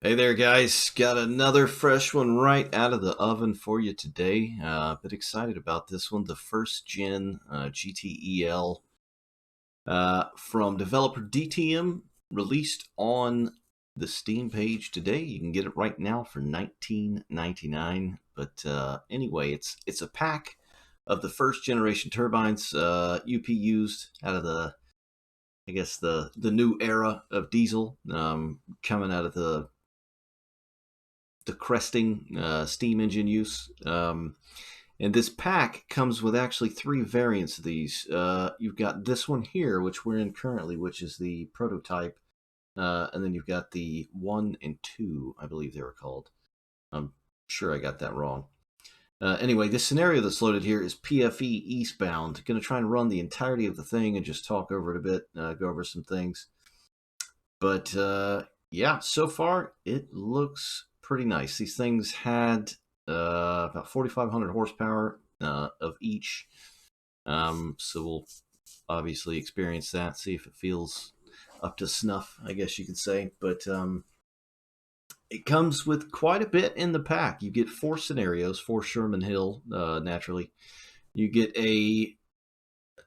Hey there, guys. Got another fresh one right out of the oven for you today. A bit excited about this one. The first gen GTEL from developer DTM, released on the Steam page today. You can get it right now for $19.99. But anyway, it's a pack of the first generation turbines UP used out of the, I guess, the new era of diesel, coming out of the cresting steam engine use. And this pack comes with actually three variants of these. You've got this one here, which we're in currently, which is the prototype. And then you've got the 1 and 2, I believe they were called. I'm sure I got that wrong. Anyway, this scenario that's loaded here is PFE eastbound. Going to try and run the entirety of the thing and just talk over it a bit, go over some things. But yeah, so far it looks pretty nice. These things had about 4,500 horsepower of each. So we'll obviously experience that, see if it feels up to snuff, I guess you could say. But it comes with quite a bit in the pack. You get 4 scenarios, 4 Sherman Hill, naturally. You get a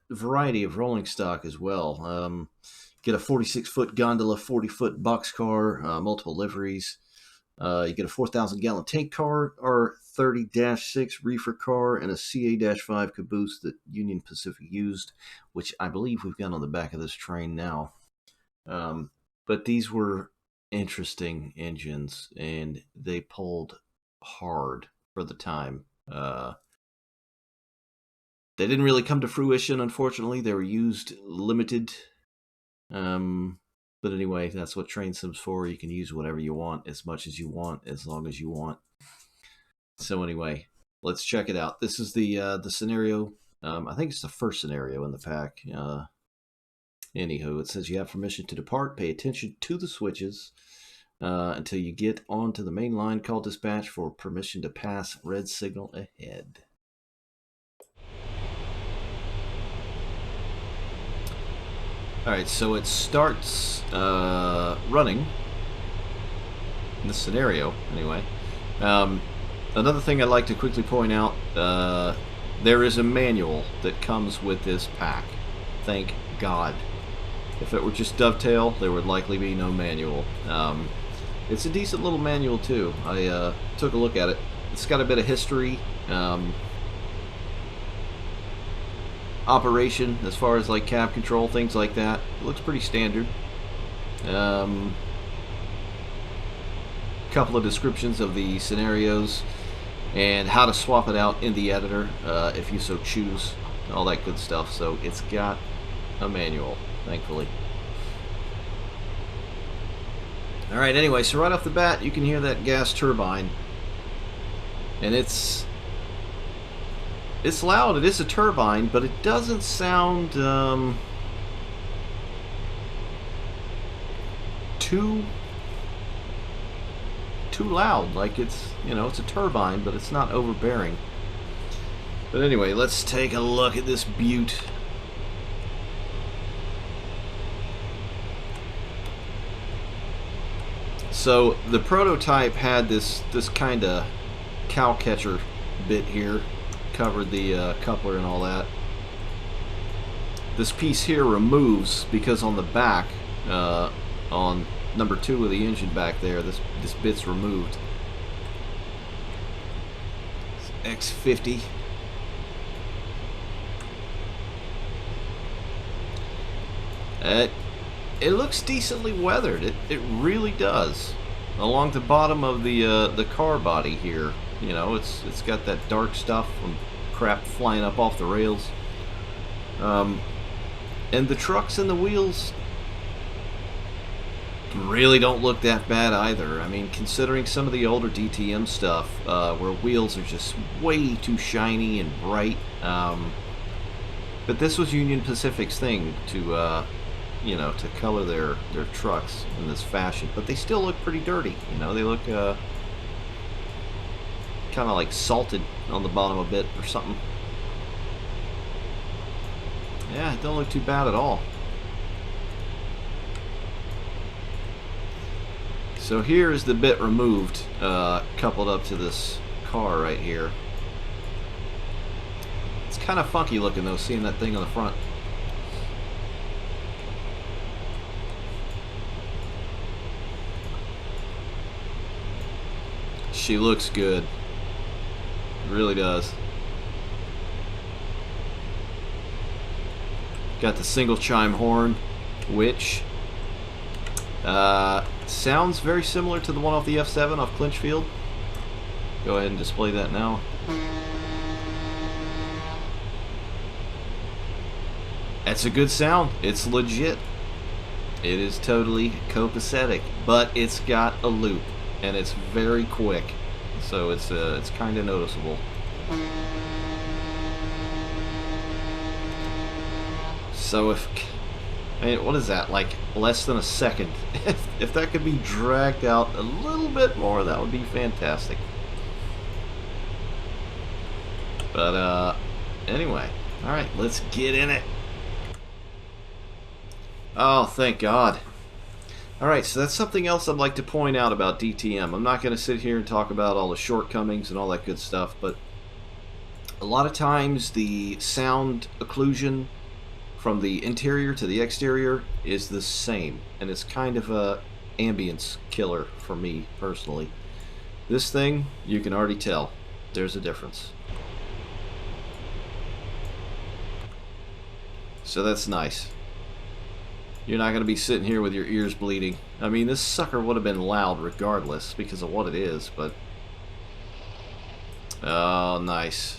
variety of rolling stock as well. Get a 46-foot gondola, 40-foot boxcar, multiple liveries. You get a 4,000-gallon tank car, or 30-6 reefer car, and a CA-5 caboose that Union Pacific used, which I believe we've got on the back of this train now. But these were interesting engines, and they pulled hard for the time. They didn't really come to fruition, unfortunately. They were used limited. But anyway, that's what train sim's for. You can use whatever you want, as much as you want, as long as you want. So anyway, let's check it out. This is the scenario. I think it's the first scenario in the pack. Anywho, it says you have permission to depart. Pay attention to the switches until you get onto the main line. Call dispatch for permission to pass. Red signal ahead. Alright, so it starts running in this scenario, anyway. Another thing I'd like to quickly point out, there is a manual that comes with this pack. Thank God. If it were just Dovetail, there would likely be no manual. It's a decent little manual, too. I took a look at it. It's got a bit of history. Operation as far as like cab control, things like that. It looks pretty standard. Couple of descriptions of the scenarios and how to swap it out in the editor if you so choose, all that good stuff. So it's got a manual, thankfully. Alright, anyway, so right off the bat you can hear that gas turbine, and it's loud. It is a turbine, but it doesn't sound too loud. Like, it's, you know, it's a turbine, but it's not overbearing. But anyway, let's take a look at this beaut. So the prototype had this kind of cow catcher bit here. Covered the coupler and all that. This piece here removes because on the back, on number 2 of the engine back there, this bit's removed. It's X50. It looks decently weathered. It really does. Along the bottom of the car body here. You know, it's got that dark stuff and crap flying up off the rails. And the trucks and the wheels really don't look that bad either. I mean, considering some of the older DTM stuff, where wheels are just way too shiny and bright. But this was Union Pacific's thing to, you know, to color their trucks in this fashion. But they still look pretty dirty. You know, they look kind of like salted on the bottom a bit or something. Yeah, it don't look too bad at all. So here is the bit removed, coupled up to this car right here. It's kind of funky looking though, seeing that thing on the front. She looks good. It really does. Got the single chime horn, which sounds very similar to the one off the F7 off Clinchfield. Go ahead and display that now. That's a good sound. It's legit. It is totally copacetic, but it's got a loop, and it's very quick, so it's kind of noticeable. So I mean, what is that, like less than a second? If that could be dragged out a little bit more, that would be fantastic. But anyway, all right, let's get in it. Oh, thank God. All right, so that's something else I'd like to point out about DTM. I'm not going to sit here and talk about all the shortcomings and all that good stuff, but a lot of times the sound occlusion from the interior to the exterior is the same, and it's kind of a ambience killer for me personally. This thing, you can already tell there's a difference. So that's nice. You're not going to be sitting here with your ears bleeding. I mean, this sucker would have been loud regardless because of what it is, but... Oh, nice.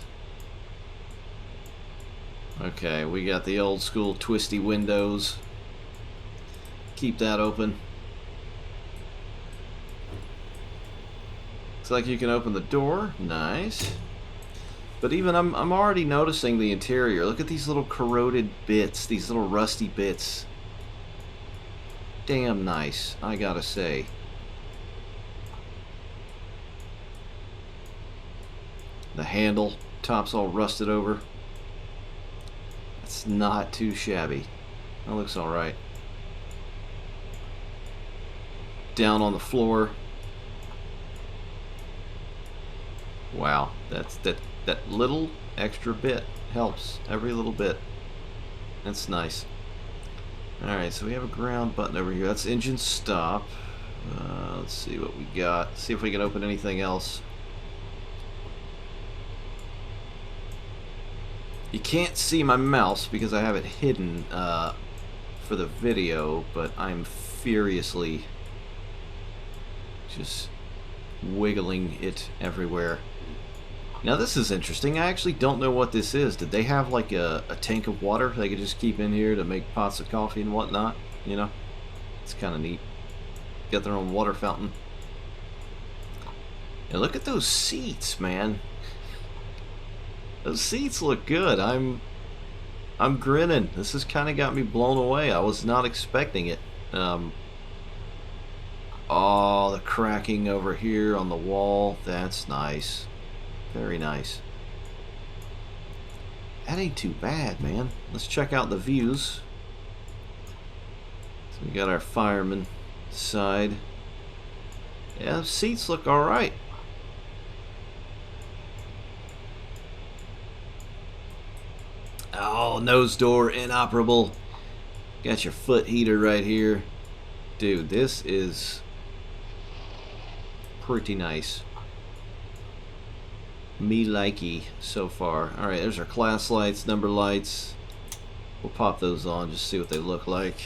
Okay, we got the old school twisty windows. Keep that open. Looks like you can open the door. Nice. But even I'm already noticing the interior. Look at these little corroded bits, these little rusty bits. Damn nice, I gotta say. The handle, top's all rusted over. It's not too shabby. That looks alright. Down on the floor. Wow, that little extra bit helps. Every little bit. That's nice. Alright, so we have a ground button over here. That's engine stop. Let's see what we got. See if we can open anything else. You can't see my mouse because I have it hidden for the video, but I'm furiously just wiggling it everywhere. Now this is interesting. I actually don't know what this is. Did they have like a tank of water they could just keep in here to make pots of coffee and whatnot? You know? It's kind of neat. Got their own water fountain. And look at those seats, man. Those seats look good. I'm grinning. This has kind of got me blown away. I was not expecting it. Oh, the cracking over here on the wall. That's nice. Very nice. That ain't too bad, man. Let's check out the views. So we got our fireman side. Yeah, the seats look alright. Oh, nose door inoperable. Got your foot heater right here. Dude, this is pretty nice. Me likey so far. Alright, there's our class lights, number lights. We'll pop those on, just see what they look like.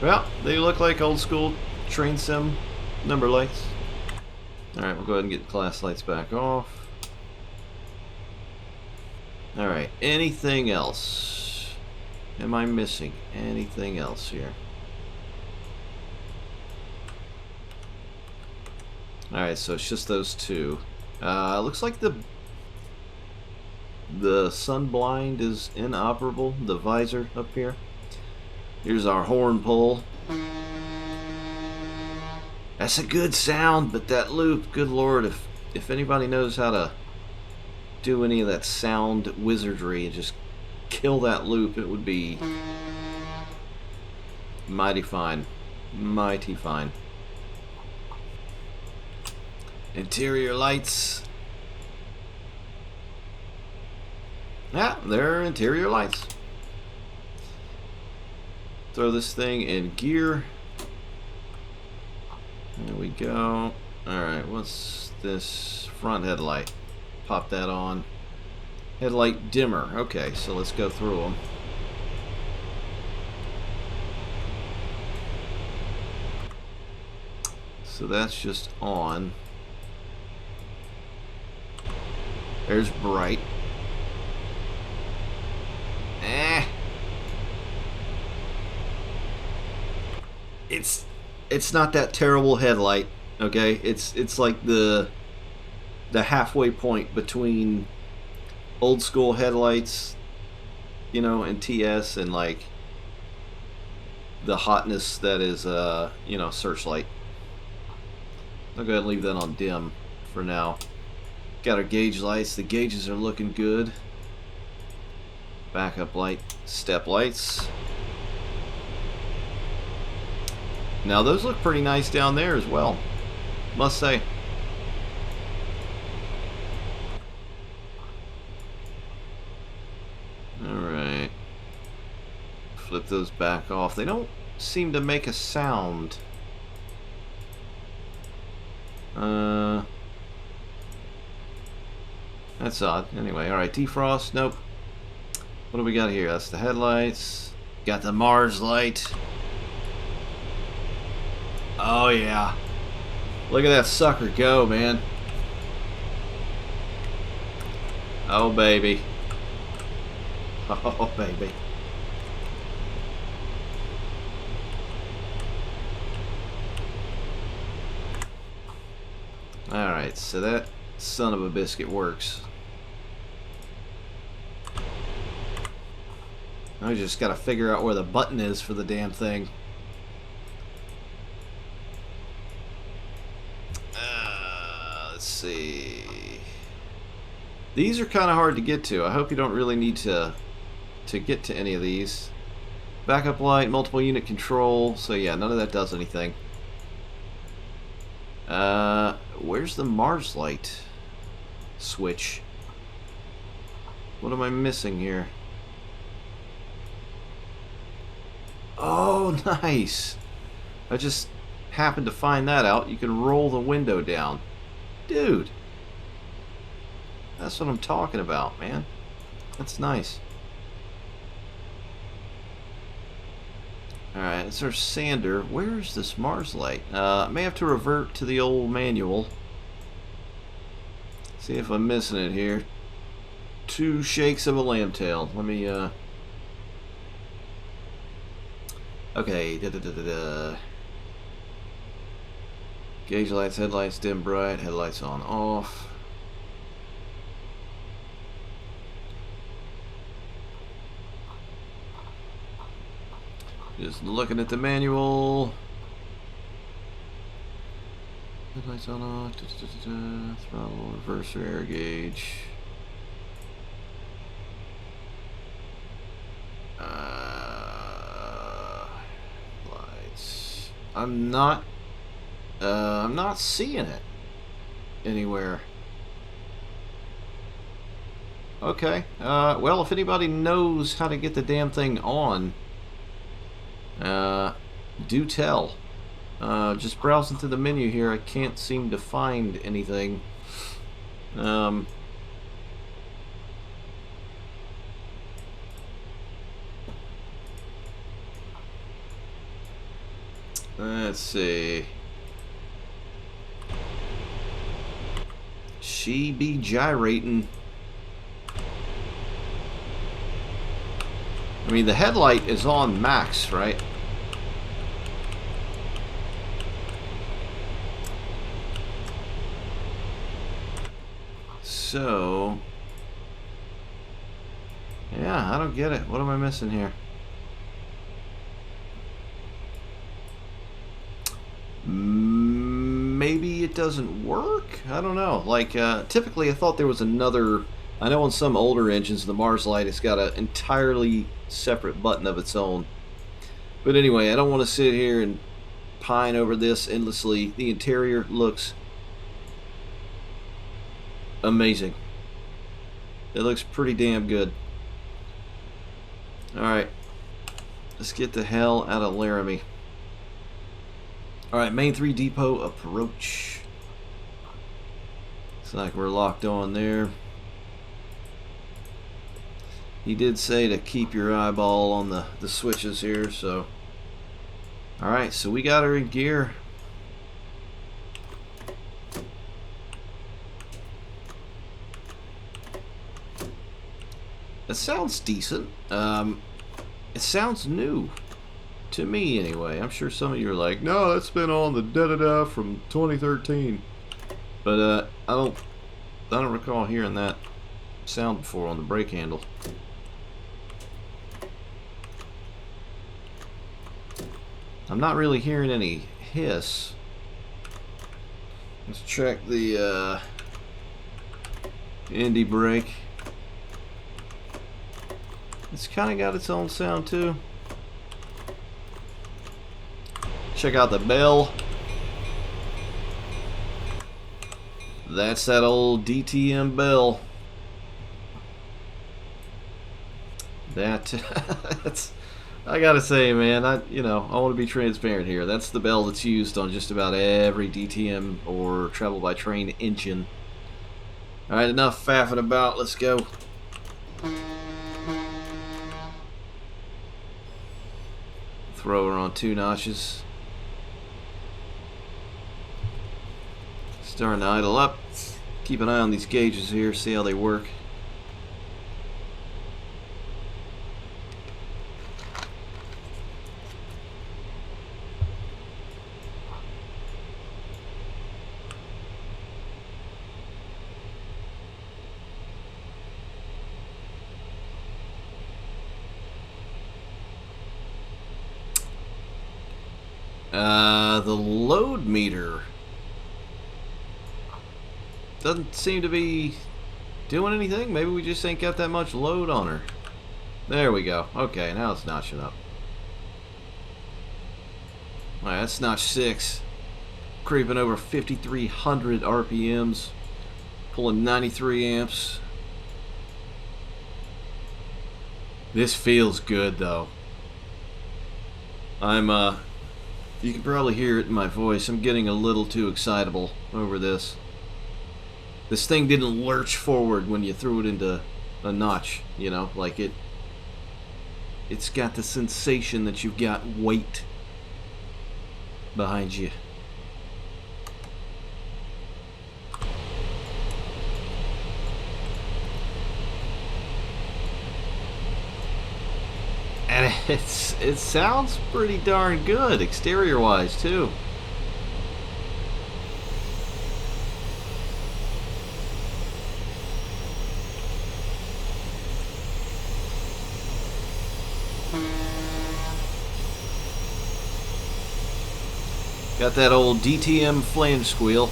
Well, they look like old school train sim number lights. Alright, we'll go ahead and get the class lights back off. Alright, anything else? Am I missing anything else here? Alright, so it's just those two. Looks like the sun blind is inoperable, the visor up here. Here's our horn pole. That's a good sound, but that loop, good lord, if anybody knows how to do any of that sound wizardry and just kill that loop, it would be mighty fine. Mighty fine. Interior lights. Yeah, they're interior lights. Throw this thing in gear. There we go. Alright, what's this? Front headlight. Pop that on. Headlight dimmer. Okay, so let's go through them. So that's just on. There's bright. It's not that terrible headlight, okay? It's like the halfway point between old school headlights, you know, and TS, and like the hotness that is you know, searchlight. I'll go ahead and leave that on dim for now. Got our gauge lights. The gauges are looking good. Backup light, step lights. Now those look pretty nice down there as well, must say. Alright. Flip those back off. They don't seem to make a sound. That's odd. Anyway, alright, defrost, nope. What do we got here? That's the headlights. Got the Mars light. Oh yeah. Look at that sucker go, man. Oh baby. Oh baby. Alright, so that son of a biscuit works. I just gotta figure out where the button is for the damn thing. Let's see. These are kind of hard to get to. I hope you don't really need to get to any of these. Backup light, multiple unit control. So yeah, none of that does anything. Where's the Mars light switch? What am I missing here? Oh, nice. I just happened to find that out. You can roll the window down. Dude. That's what I'm talking about, man. That's nice. Alright, it's our sander. Where's this Mars light? I may have to revert to the old manual. See if I'm missing it here. 2 shakes of a lamb tail. Let me, okay, Gauge lights, headlights, dim bright, headlights on, off. Just looking at the manual. Headlights on, off, throttle, reverser, air gauge. Lights. I'm not seeing it anywhere. Okay. Well, if anybody knows how to get the damn thing on, do tell. Just browsing through the menu here, I can't seem to find anything. Let's see. She be gyrating. I mean, the headlight is on max, right? So, yeah, I don't get it. What am I missing here? Maybe it doesn't work? I don't know. Like, typically I thought there was another I know on some older engines, the Mars light has got an entirely separate button of its own. But anyway, I don't want to sit here and pine over this endlessly. The interior looks amazing. It looks pretty damn good. Alright, let's get the hell out of Laramie. Alright, main 3 depot approach. Looks like we're locked on there. He did say to keep your eyeball on the switches here, so. Alright, so we got her in gear. It sounds decent. It sounds new. To me, anyway. I'm sure some of you are like, no, that's been on the da-da-da from 2013. But, I don't recall hearing that sound before on the brake handle. I'm not really hearing any hiss. Let's check the Indy brake. It's kind of got its own sound too. Check out the bell. That's that old DTM bell. That's, I gotta say, man, I want to be transparent here. That's the bell that's used on just about every DTM or travel by train engine. Alright, enough faffing about, let's go. Throw her on 2 notches. Starting to idle up. Keep an eye on these gauges here, see how they work. The load meter doesn't seem to be doing anything. Maybe we just ain't got that much load on her. There we go. Okay, now it's notching up. Alright, that's notch 6. Creeping over 5,300 RPMs. Pulling 93 amps. This feels good though. You can probably hear it in my voice. I'm getting a little too excitable over this. This thing didn't lurch forward when you threw it into a notch, you know, like it's got the sensation that you've got weight behind you. And it sounds pretty darn good, exterior-wise, too. Got that old DTM flange squeal.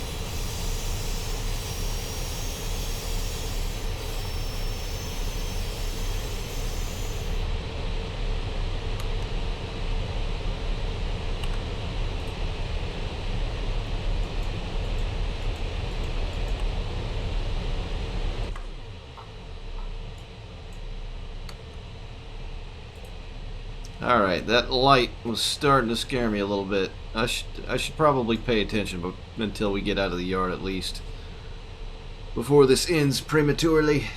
Alright, that light was starting to scare me a little bit. I should probably pay attention until we get out of the yard at least. Before this ends prematurely.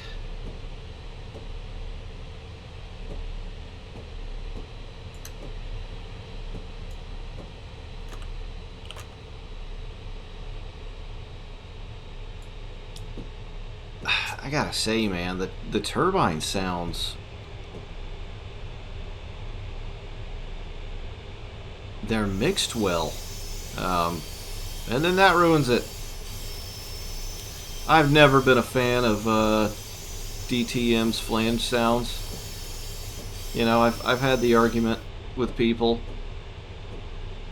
I gotta say, man, the turbine sounds... They're mixed well. And then that ruins it. I've never been a fan of DTM's flange sounds. You know, I've had the argument with people.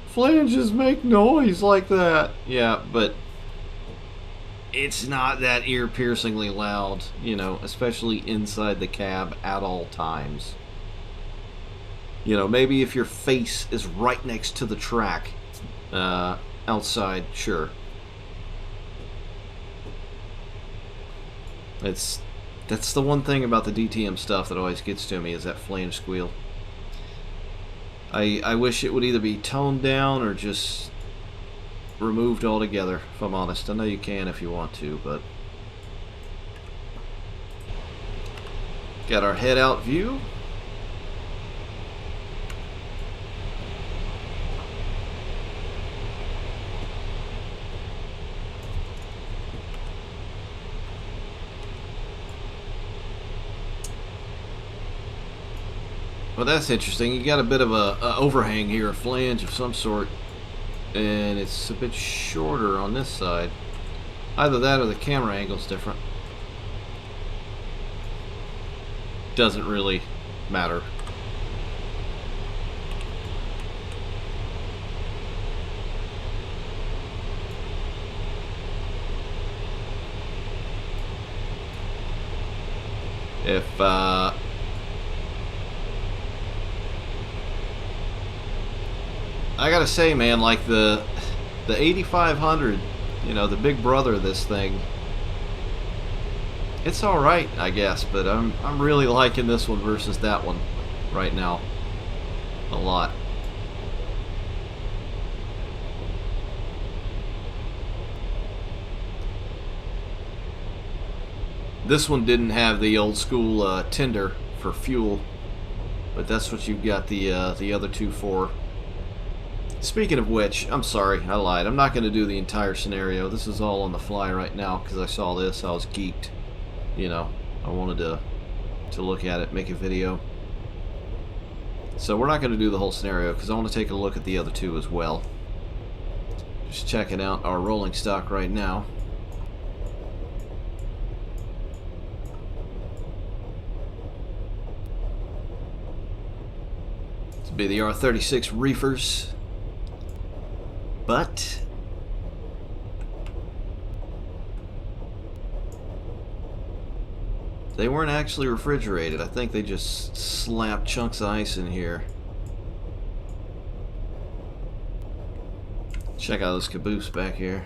Flanges make noise like that. Yeah, but it's not that ear-piercingly loud, you know, especially inside the cab at all times. You know, maybe if your face is right next to the track, outside, sure. That's the one thing about the DTM stuff that always gets to me, is that flange squeal. I wish it would either be toned down or just removed altogether, if I'm honest. I know you can if you want to, but... Got our head-out view. Well, that's interesting. You got a bit of a overhang here, a flange of some sort, and it's a bit shorter on this side. Either that or the camera angle's different. Doesn't really matter. If I gotta say, man, like the 8500, you know, the big brother of this thing, it's all right, I guess, but I'm really liking this one versus that one right now a lot. This one didn't have the old school tender for fuel, but that's what you've got the other two for. Speaking of which, I'm sorry, I lied. I'm not going to do the entire scenario. This is all on the fly right now because I saw this. I was geeked. You know, I wanted to look at it, make a video. So we're not going to do the whole scenario because I want to take a look at the other two as well. Just checking out our rolling stock right now. This will be the R36 reefers. But they weren't actually refrigerated. I think they just slapped chunks of ice in here. Check out this caboose back here.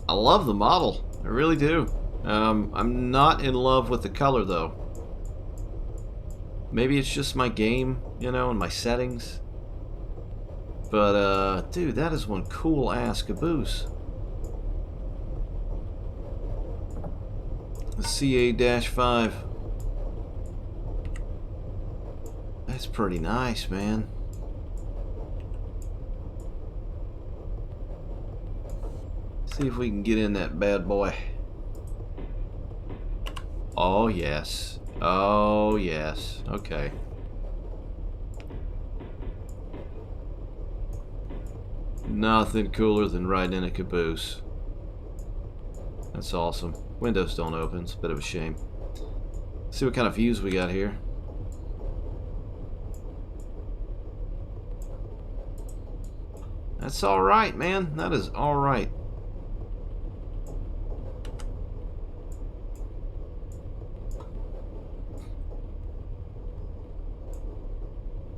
I love the model. I really do. I'm not in love with the color though. Maybe it's just my game, you know, and my settings. But, dude, that is one cool-ass caboose. The CA-5. That's pretty nice, man. See if we can get in that bad boy. Oh, yes. Oh, yes. Okay. Nothing cooler than riding in a caboose. That's awesome. Windows don't open. It's a bit of a shame. See what kind of views we got here. That's alright, man. That is alright.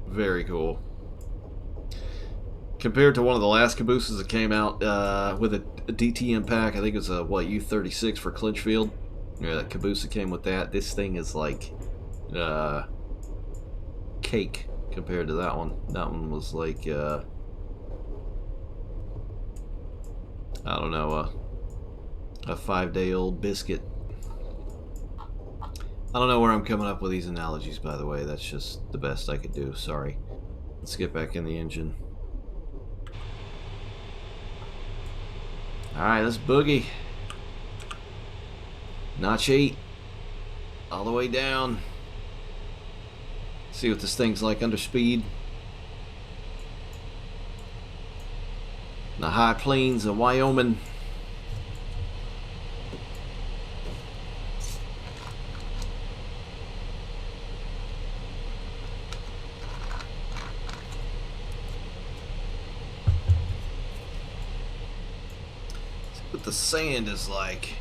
Very cool. Compared to one of the last cabooses that came out with a DTM pack, I think it was a, what, U36 for Clinchfield. Yeah, that caboose that came with that. This thing is like cake compared to that one. That one was like, I don't know, a 5-day-old biscuit. I don't know where I'm coming up with these analogies, by the way. That's just the best I could do. Sorry. Let's get back in the engine. Alright, let's boogie. Notch 8. All the way down. See what this thing's like under speed. In the high plains of Wyoming. what the sand is like.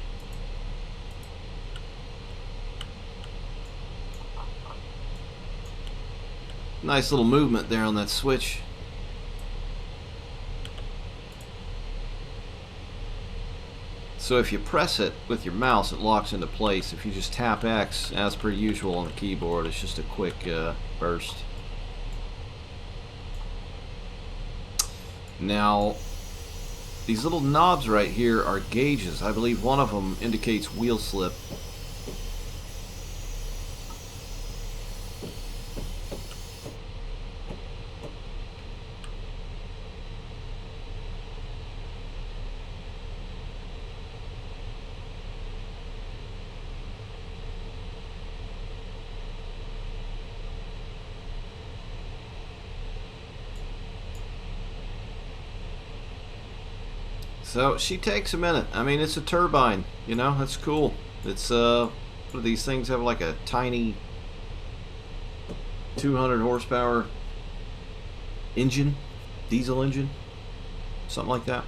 Nice little movement there on that switch. So if you press it with your mouse, it locks into place. If you just tap X, as per usual on the keyboard, it's just a quick burst. Now, these little knobs right here are gauges. I believe one of them indicates wheel slip. So she takes a minute. I mean, it's a turbine, you know, that's cool. It's what do these things have, like a tiny 200 horsepower engine, diesel engine, something like that.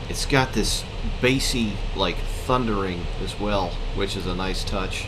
It's got this bassy, like, thundering as well, which is a nice touch.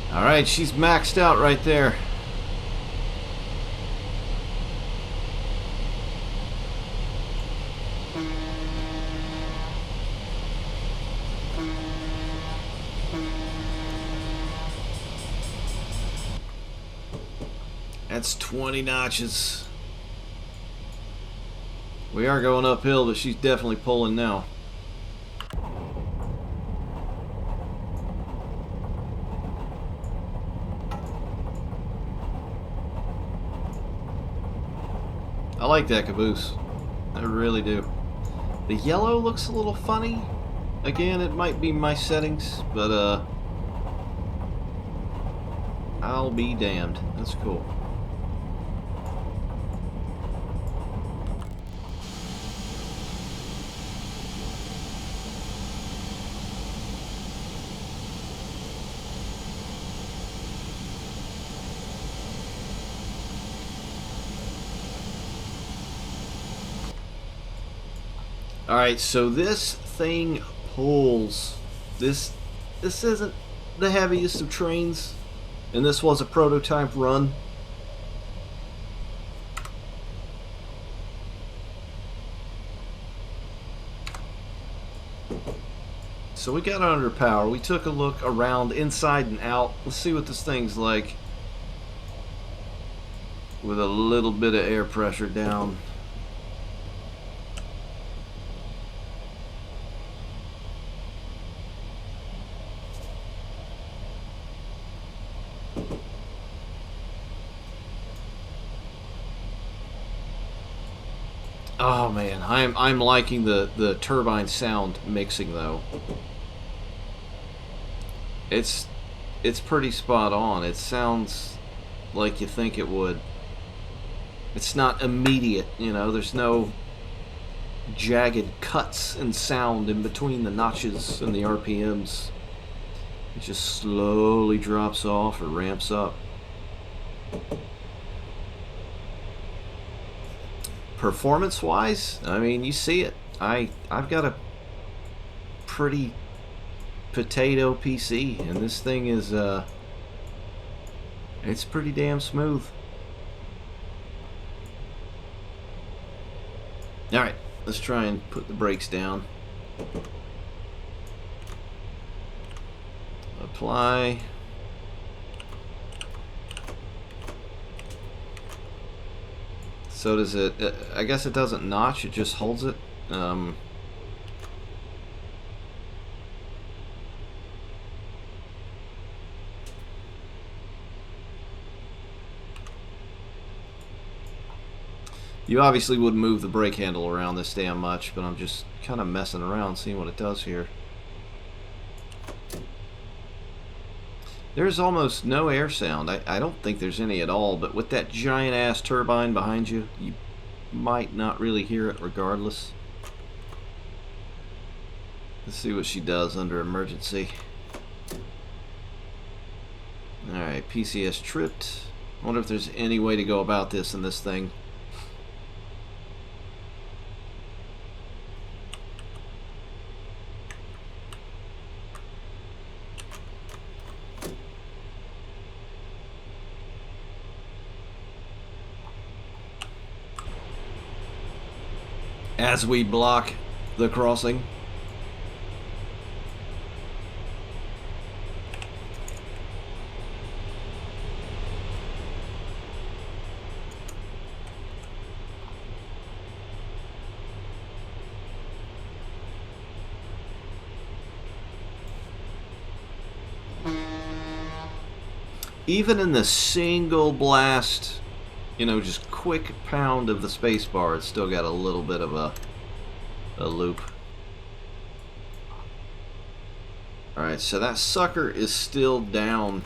Alright, she's maxed out right there. That's 20 notches. We are going uphill, but she's definitely pulling now. I like that caboose. I really do. The yellow looks a little funny. Again, it might be my settings, but I'll be damned. That's cool. Alright, so this thing pulls. This isn't the heaviest of trains, and this was a prototype run. So we got it under power. We took a look around inside and out. Let's see what this thing's like with a little bit of air pressure down. Oh man, I'm liking the turbine sound mixing though. It's pretty spot on. It sounds like you think it would. It's not immediate, you know, there's no jagged cuts in sound in between the notches and the RPMs. It just slowly drops off or ramps up. Performance-wise, I mean, you see it. I've got a pretty potato PC, and this thing is it's pretty damn smooth. All right, let's try and put the brakes down. Apply. So does it, I guess it doesn't notch, it just holds it. You obviously wouldn't move the brake handle around this damn much, but I'm just kind of messing around, seeing what it does here. There's almost no air sound. I don't think there's any at all, but with that giant ass turbine behind you, you might not really hear it regardless. Let's see what she does under emergency. Alright, PCS tripped. I wonder if there's any way to go about this in this thing. As we block the crossing. Even in the single blast, you know, just quick pound of the space bar, it's still got a little bit of a loop. Alright, so that sucker is still down.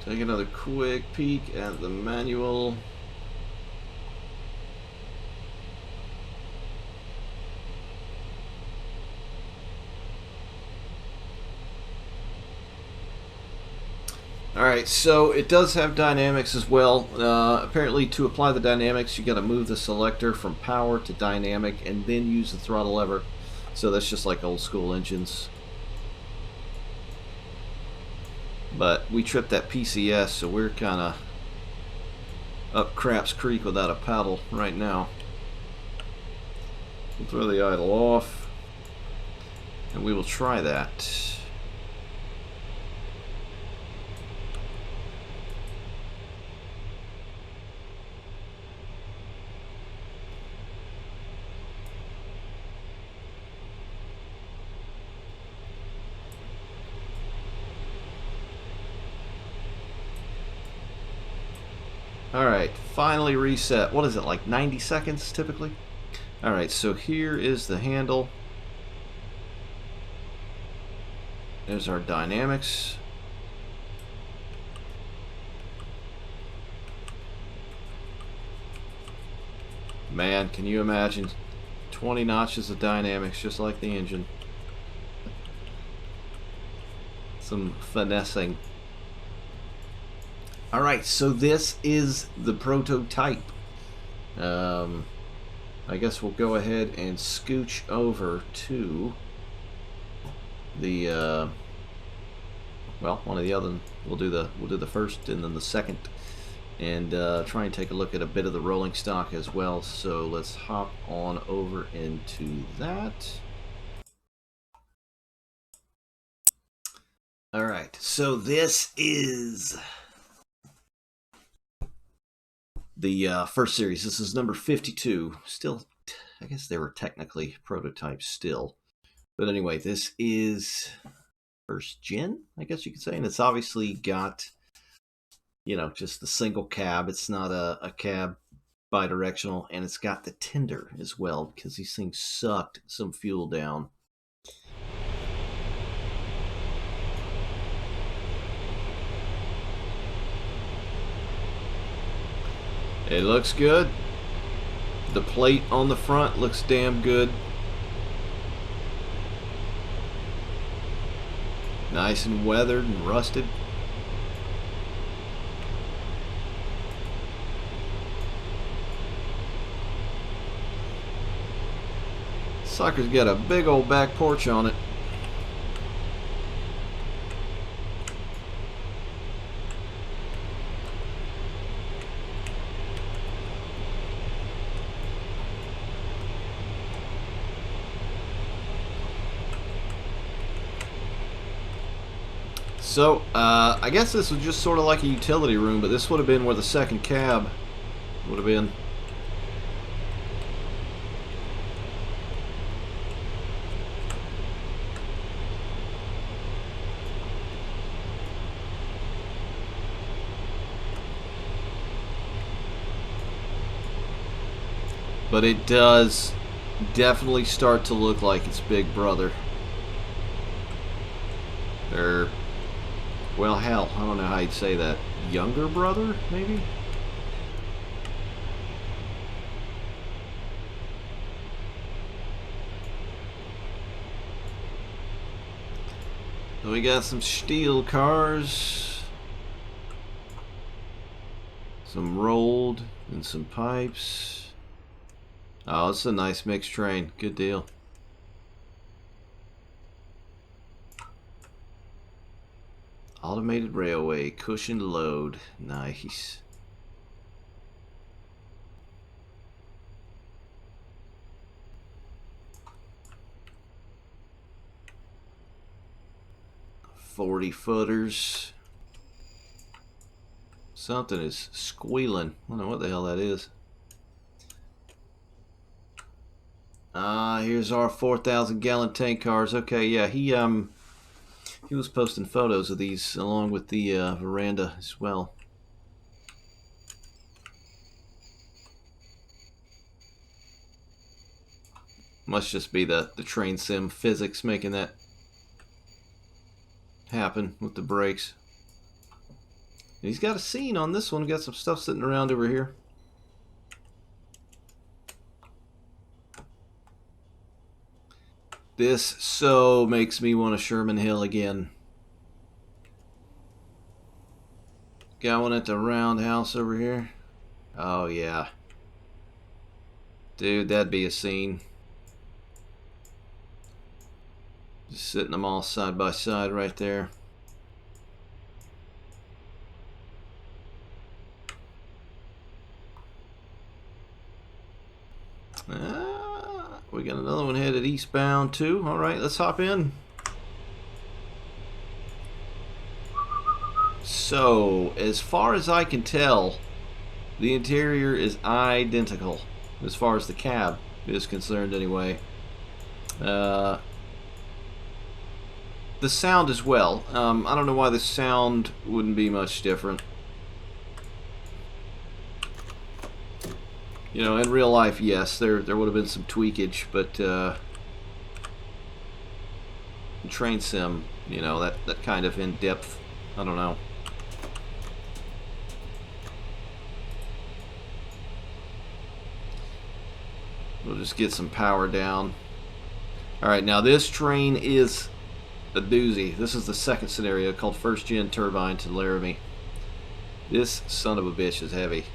Take another quick peek at the manual. Alright, so it does have dynamics as well. Apparently to apply the dynamics you got to move the selector from power to dynamic and then use the throttle lever. So that's just like old school engines. But we tripped that PCS, so we're kind of up Craps Creek without a paddle right now. We'll throw the idle off, and we will try that. Alright, finally reset. What is it, like 90 seconds typically? Alright, so here is the handle. There's our dynamics. Man, can you imagine 20 notches of dynamics just like the engine? Some finessing. Alright, so this is the prototype. I guess we'll go ahead and scooch over to the well, one of the other. We'll do the first and then the second, and try and take a look at a bit of the rolling stock as well. So let's hop on over into that. Alright, so this is the first series. This is number 52. Still, I guess they were technically prototypes still. But anyway, this is first gen, I guess you could say. And it's obviously got, you know, just the single cab. It's not a cab bidirectional. And it's got the tender as well, because these things sucked some fuel down. It looks good. The plate on the front looks damn good. Nice and weathered and rusted. Sucker's got a big old back porch on it. So, I guess this was just sort of like a utility room, but this would have been where the second cab would have been. But it does definitely start to look like its big brother. Or, well, hell, I don't know how you'd say that. Younger brother, maybe? So we got some steel cars. Some rolled and some pipes. Oh, it's a nice mixed train. Good deal. Automated railway, cushioned load. Nice. $40-footers. Something is squealing. I don't know what the hell that is. Here's our 4,000-gallon tank cars. Okay, yeah, he was posting photos of these along with the veranda as well. Must just be the train sim physics making that happen with the brakes. And he's got a scene on this one. Got some stuff sitting around over here. This so makes me want a Sherman Hill again. Got one at the roundhouse over here. Oh yeah. Dude, that'd be a scene. Just sitting them all side by side right there. We got another one headed eastbound too. All right, let's hop in. So, as far as I can tell, the interior is identical as far as the cab is concerned anyway. The sound as well. I don't know why the sound wouldn't be much different. You know, in real life, yes, there would have been some tweakage, but train sim, you know, that kind of in-depth, I don't know. We'll just get some power down. Alright, now this train is a doozy. This is the second scenario called First Gen Turbine to Laramie. This son of a bitch is heavy.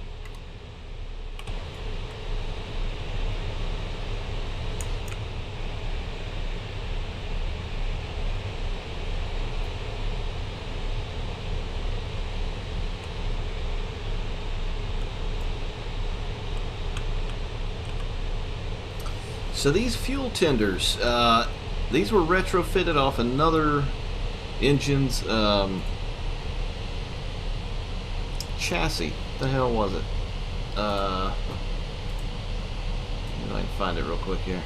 So these fuel tenders, these were retrofitted off another engine's chassis. What the hell was it? If I can find it real quick here.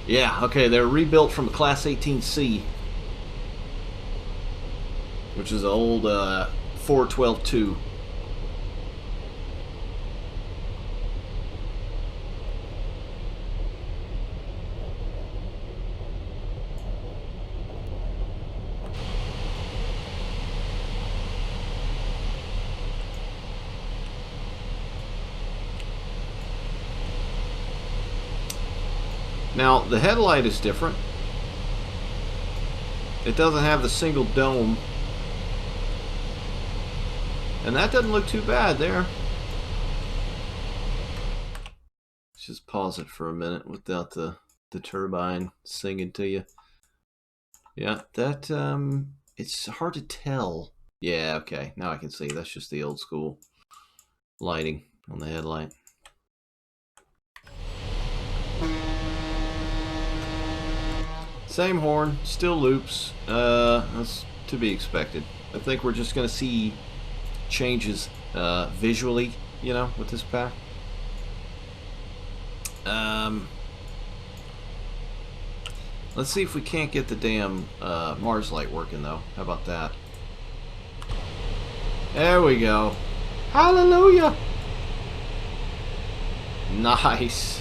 Yeah, okay, they're rebuilt from a Class 18C. Which is an old 412-2. Now, the headlight is different. It doesn't have the single dome. And that doesn't look too bad there. Let's just pause it for a minute without the turbine singing to you. Yeah, that, it's hard to tell. Yeah, okay, now I can see. That's just the old school lighting. on the headlight. Same horn, still loops. That's to be expected. I think we're just going to see changes visually, you know, with this pack. Let's see if we can't get the damn Mars light working, though. How about that? There we go. Hallelujah! Nice.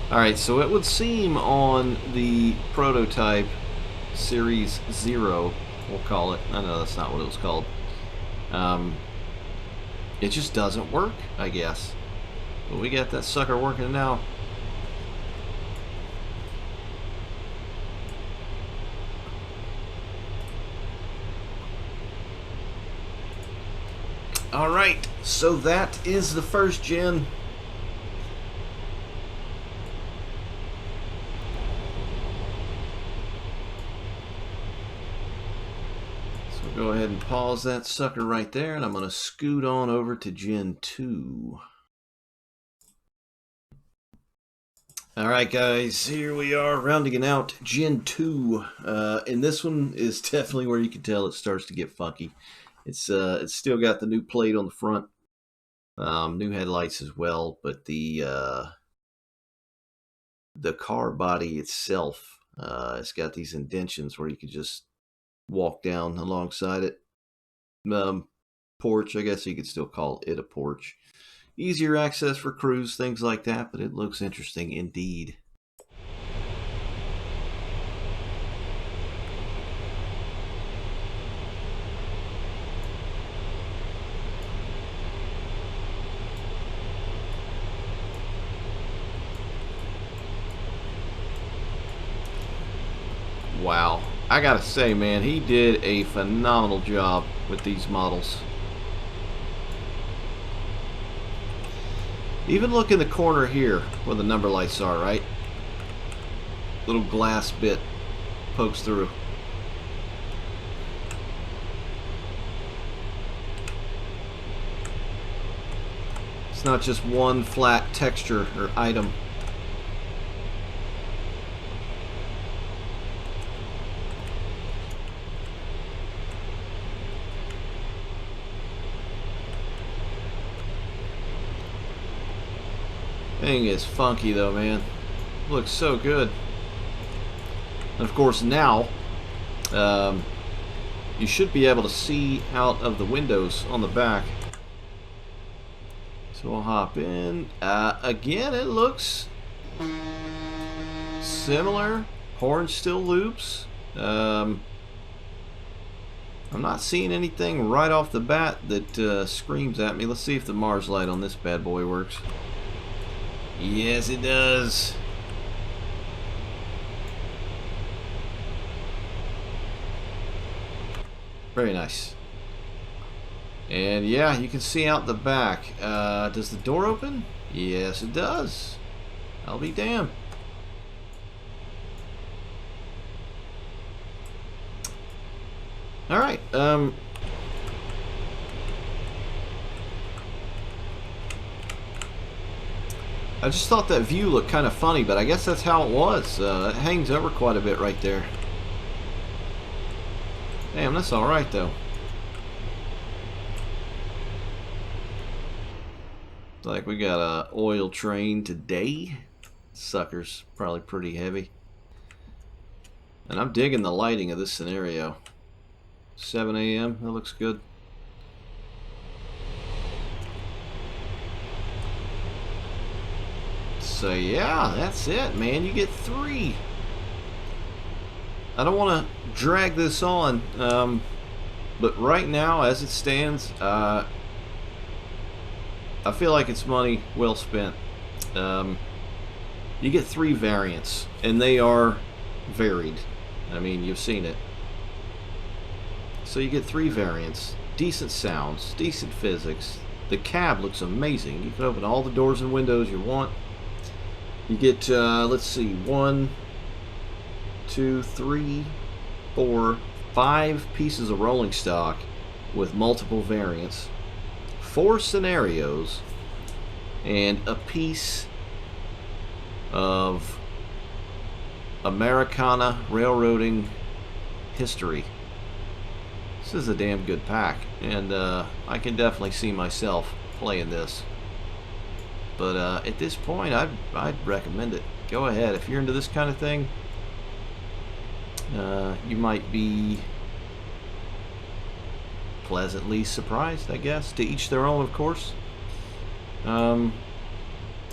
Alright, so it would seem on the prototype Series 0, we'll call it. I know that's not what it was called. It just doesn't work, I guess. But we got that sucker working now. Alright, so that is the first gen. So go ahead and pause that sucker right there, and I'm going to scoot on over to Gen 2. Alright guys, here we are rounding out Gen 2. And this one is definitely where you can tell it starts to get funky. It's still got the new plate on the front, new headlights as well, but the car body itself, it's got these indentions where you can just walk down alongside it. Porch, I guess you could still call it a porch. Easier access for crews, things like that, but it looks interesting indeed. Wow, I gotta say, man, he did a phenomenal job with these models. Even look in the corner here where the number lights are, right? Little glass bit pokes through. It's not just one flat texture or item. Thing is funky though, man. Looks so good. And of course now, you should be able to see out of the windows on the back. So we'll hop in. Again, it looks similar. Horn still loops. I'm not seeing anything right off the bat that screams at me. Let's see if the Mars light on this bad boy works. Yes, it does. Very nice. And yeah, you can see out the back. Does the door open? Yes, it does. I'll be damned. All right. I just thought that view looked kind of funny, but I guess that's how it was. It hangs over quite a bit right there. Damn, that's alright though. Like we got a oil train today. Sucker's probably pretty heavy. And I'm digging the lighting of this scenario. 7 a.m. That looks good. So yeah, that's it, man. You get 3. I don't want to drag this on, but right now, as it stands, I feel like it's money well spent. You get 3 variants, and they are varied. I mean, you've seen it. So you get 3 variants. Decent sounds, decent physics. The cab looks amazing. You can open all the doors and windows you want. You get, let's see, 1, 2, 3, 4, 5 pieces of rolling stock with multiple variants. 4 scenarios and a piece of Americana railroading history. This is a damn good pack, and I can definitely see myself playing this. But at this point, I'd recommend it. Go ahead. If you're into this kind of thing, you might be pleasantly surprised, I guess. To each their own, of course. I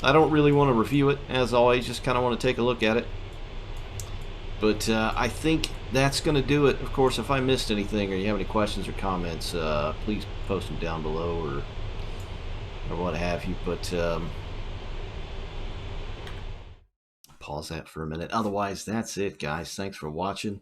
don't really want to review it, as always. Just kind of want to take a look at it. But I think that's going to do it. Of course, if I missed anything or you have any questions or comments, please post them down below or what have you. But pause that for a minute. Otherwise, that's it, guys. Thanks for watching.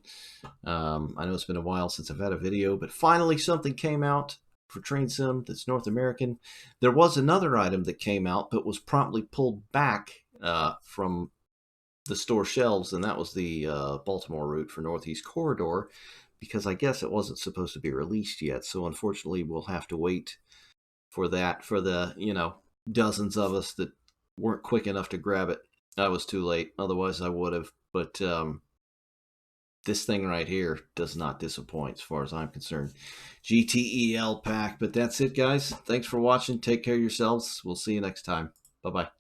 I know it's been a while since I've had a video, but finally something came out for Train Sim that's North American. There was another item that came out but was promptly pulled back from the store shelves, and that was the Baltimore route for Northeast Corridor, because I guess it wasn't supposed to be released yet. So unfortunately, we'll have to wait for that for the, you know, dozens of us that weren't quick enough to grab it. I was too late. Otherwise, I would have. But this thing right here does not disappoint as far as I'm concerned. GTEL pack. But that's it, guys. Thanks for watching. Take care of yourselves. We'll see you next time. Bye-bye.